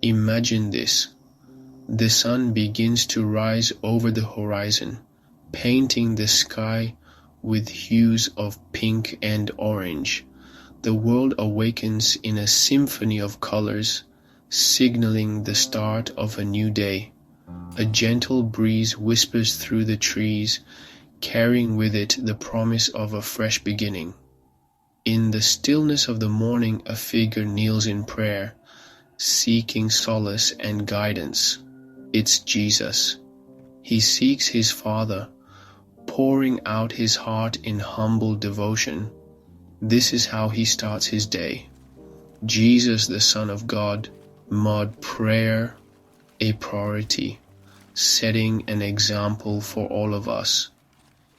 Imagine this. The sun begins to rise over the horizon, painting the sky with hues of pink and orange. The world awakens in a symphony of colors, signaling the start of a new day. A gentle breeze whispers through the trees, carrying with it the promise of a fresh beginning. In the stillness of the morning, a figure kneels in prayer, seeking solace and guidance. It's Jesus. He seeks his Father, pouring out his heart in humble devotion. This is how he starts his day. Jesus, the Son of God, made prayer a priority, setting an example for all of us.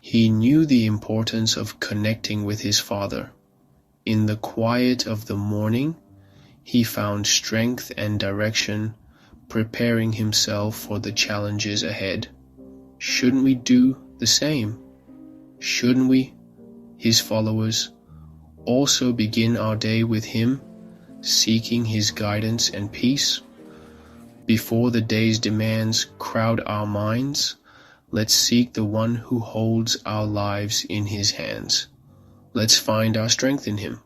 He knew the importance of connecting with his Father. In the quiet of the morning, he found strength and direction, preparing himself for the challenges ahead. Shouldn't we do the same? Shouldn't we, his followers, also begin our day with him, seeking his guidance and peace? Before the day's demands crowd our minds, let's seek the one who holds our lives in his hands. Let's find our strength in him.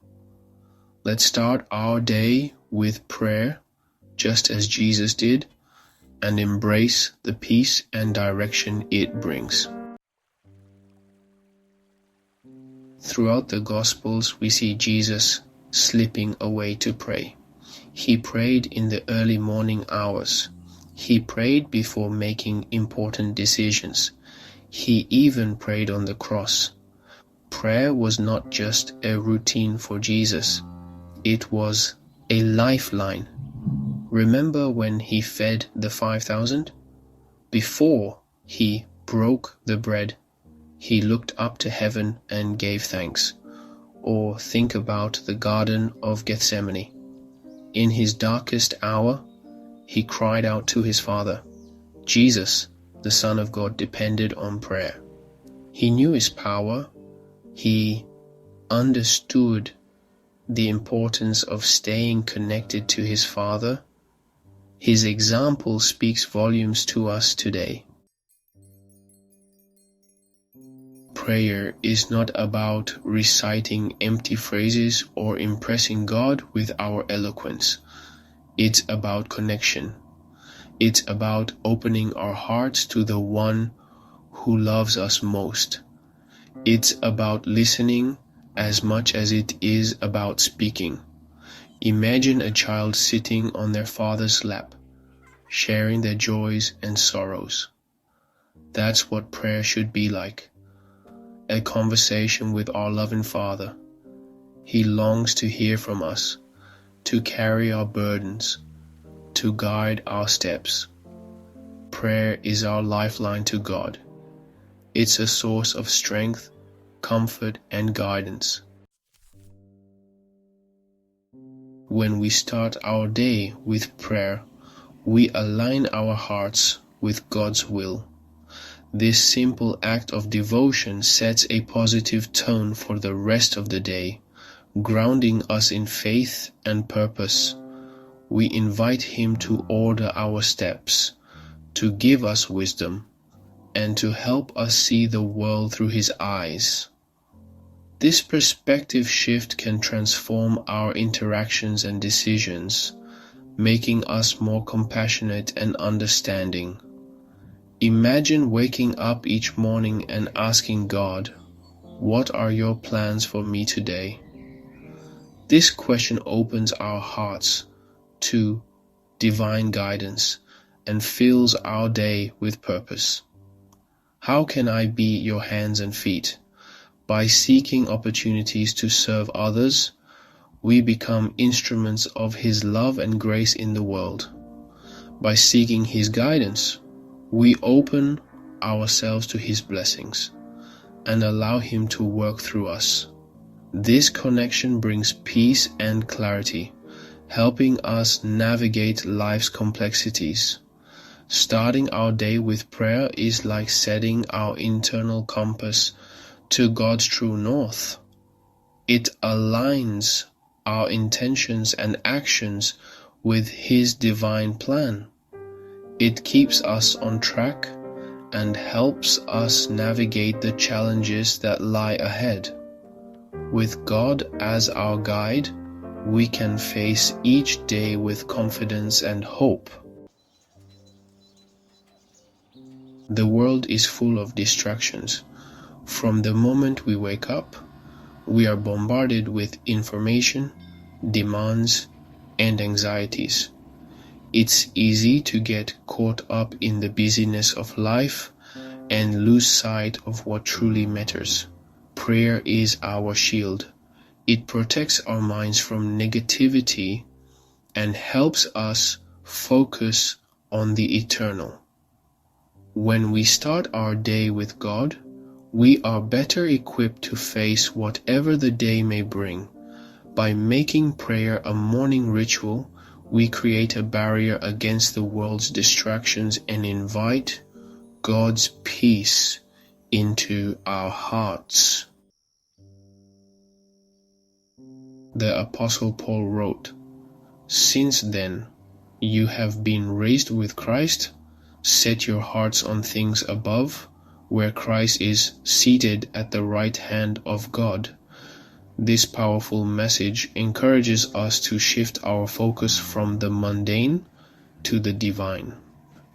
Let's start our day with prayer, just as Jesus did, and embrace the peace and direction it brings. Throughout the Gospels, we see Jesus slipping away to pray. He prayed in the early morning hours. He prayed before making important decisions. He even prayed on the cross. Prayer was not just a routine for Jesus. It was a lifeline. Remember when he fed the 5,000? Before he broke the bread, he looked up to heaven and gave thanks. Or think about the Garden of Gethsemane. In his darkest hour, he cried out to his Father. Jesus, the Son of God, depended on prayer. He knew his power. He understood the importance of staying connected to his Father. His example speaks volumes to us today. Prayer is not about reciting empty phrases or impressing God with our eloquence. It's about connection. It's about opening our hearts to the one who loves us most. It's about listening as much as it is about speaking. Imagine a child sitting on their father's lap, sharing their joys and sorrows. That's what prayer should be like. A conversation with our loving Father. He longs to hear from us, to carry our burdens, to guide our steps. Prayer is our lifeline to God. It's a source of strength, comfort, and guidance. When we start our day with prayer, we align our hearts with God's will. This simple act of devotion sets a positive tone for the rest of the day, grounding us in faith and purpose. We invite Him to order our steps, to give us wisdom, and to help us see the world through His eyes. This perspective shift can transform our interactions and decisions, making us more compassionate and understanding. Imagine waking up each morning and asking God, "What are your plans for me today?" This question opens our hearts to divine guidance and fills our day with purpose. How can I be your hands and feet? By seeking opportunities to serve others, we become instruments of His love and grace in the world. By seeking His guidance, we open ourselves to His blessings and allow Him to work through us. This connection brings peace and clarity, helping us navigate life's complexities. Starting our day with prayer is like setting our internal compass to God's true north. It aligns our intentions and actions with His divine plan. It keeps us on track and helps us navigate the challenges that lie ahead. With God as our guide, we can face each day with confidence and hope. The world is full of distractions. From the moment we wake up, we are bombarded with information, demands, and anxieties. It's easy to get caught up in the busyness of life and lose sight of what truly matters. Prayer is our shield. It protects our minds from negativity and helps us focus on the eternal. When we start our day with God, we are better equipped to face whatever the day may bring. By making prayer a morning ritual, we create a barrier against the world's distractions and invite God's peace into our hearts. The Apostle Paul wrote, "Since then you have been raised with Christ, set your hearts on things above, where Christ is seated at the right hand of God." This powerful message encourages us to shift our focus from the mundane to the divine.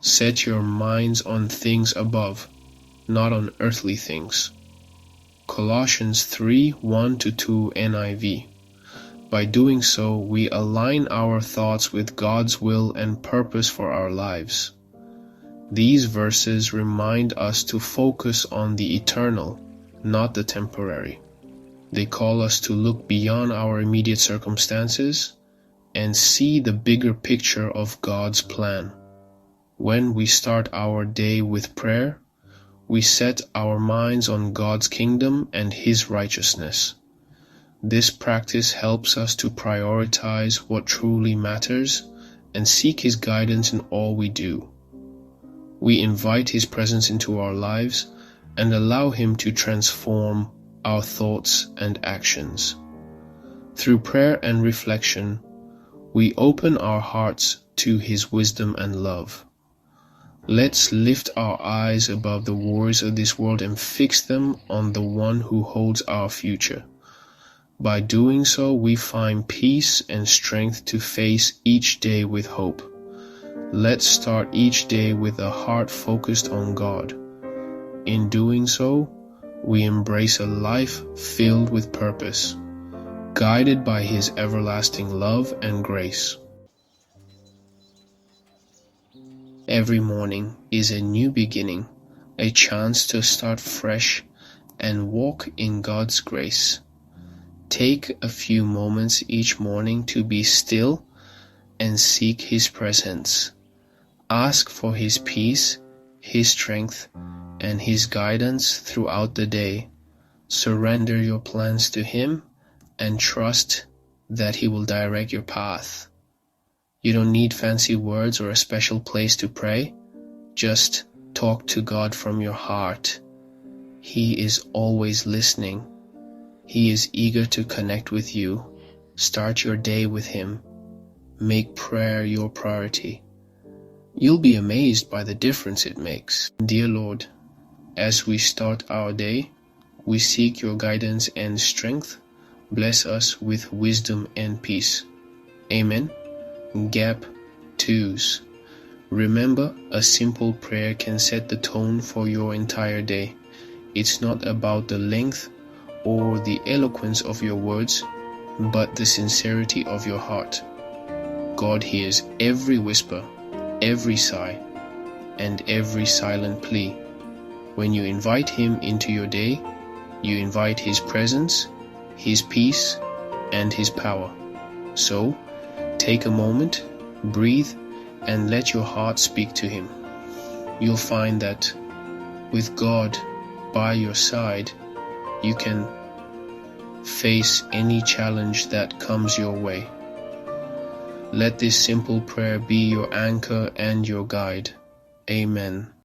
Set your minds on things above, not on earthly things. Colossians 3:1-2 NIV. By doing so, we align our thoughts with God's will and purpose for our lives. These verses remind us to focus on the eternal, not the temporary. They call us to look beyond our immediate circumstances and see the bigger picture of God's plan. When we start our day with prayer, we set our minds on God's kingdom and His righteousness. This practice helps us to prioritize what truly matters and seek His guidance in all we do. We invite His presence into our lives and allow Him to transform our thoughts and actions. Through prayer and reflection, we open our hearts to His wisdom and love. Let's lift our eyes above the worries of this world and fix them on the one who holds our future. By doing so, we find peace and strength to face each day with hope. Let's start each day with a heart focused on God. In doing so, we embrace a life filled with purpose, guided by His everlasting love and grace. Every morning is a new beginning, a chance to start fresh and walk in God's grace. Take a few moments each morning to be still and seek His presence. Ask for His peace, His strength, and His guidance throughout the day. Surrender your plans to Him and trust that He will direct your path. You don't need fancy words or a special place to pray. Just talk to God from your heart. He is always listening. He is eager to connect with you. Start your day with Him. Make prayer your priority. You'll be amazed by the difference it makes. Dear Lord, as we start our day, we seek your guidance and strength. Bless us with wisdom and peace. Amen. Gap 2s. Remember, a simple prayer can set the tone for your entire day. It's not about the length or the eloquence of your words, but the sincerity of your heart. God hears every whisper, every sigh, and every silent plea. When you invite Him into your day, you invite His presence, His peace, and His power. So, take a moment, breathe, and let your heart speak to Him. You'll find that with God by your side, you can face any challenge that comes your way. Let this simple prayer be your anchor and your guide. Amen.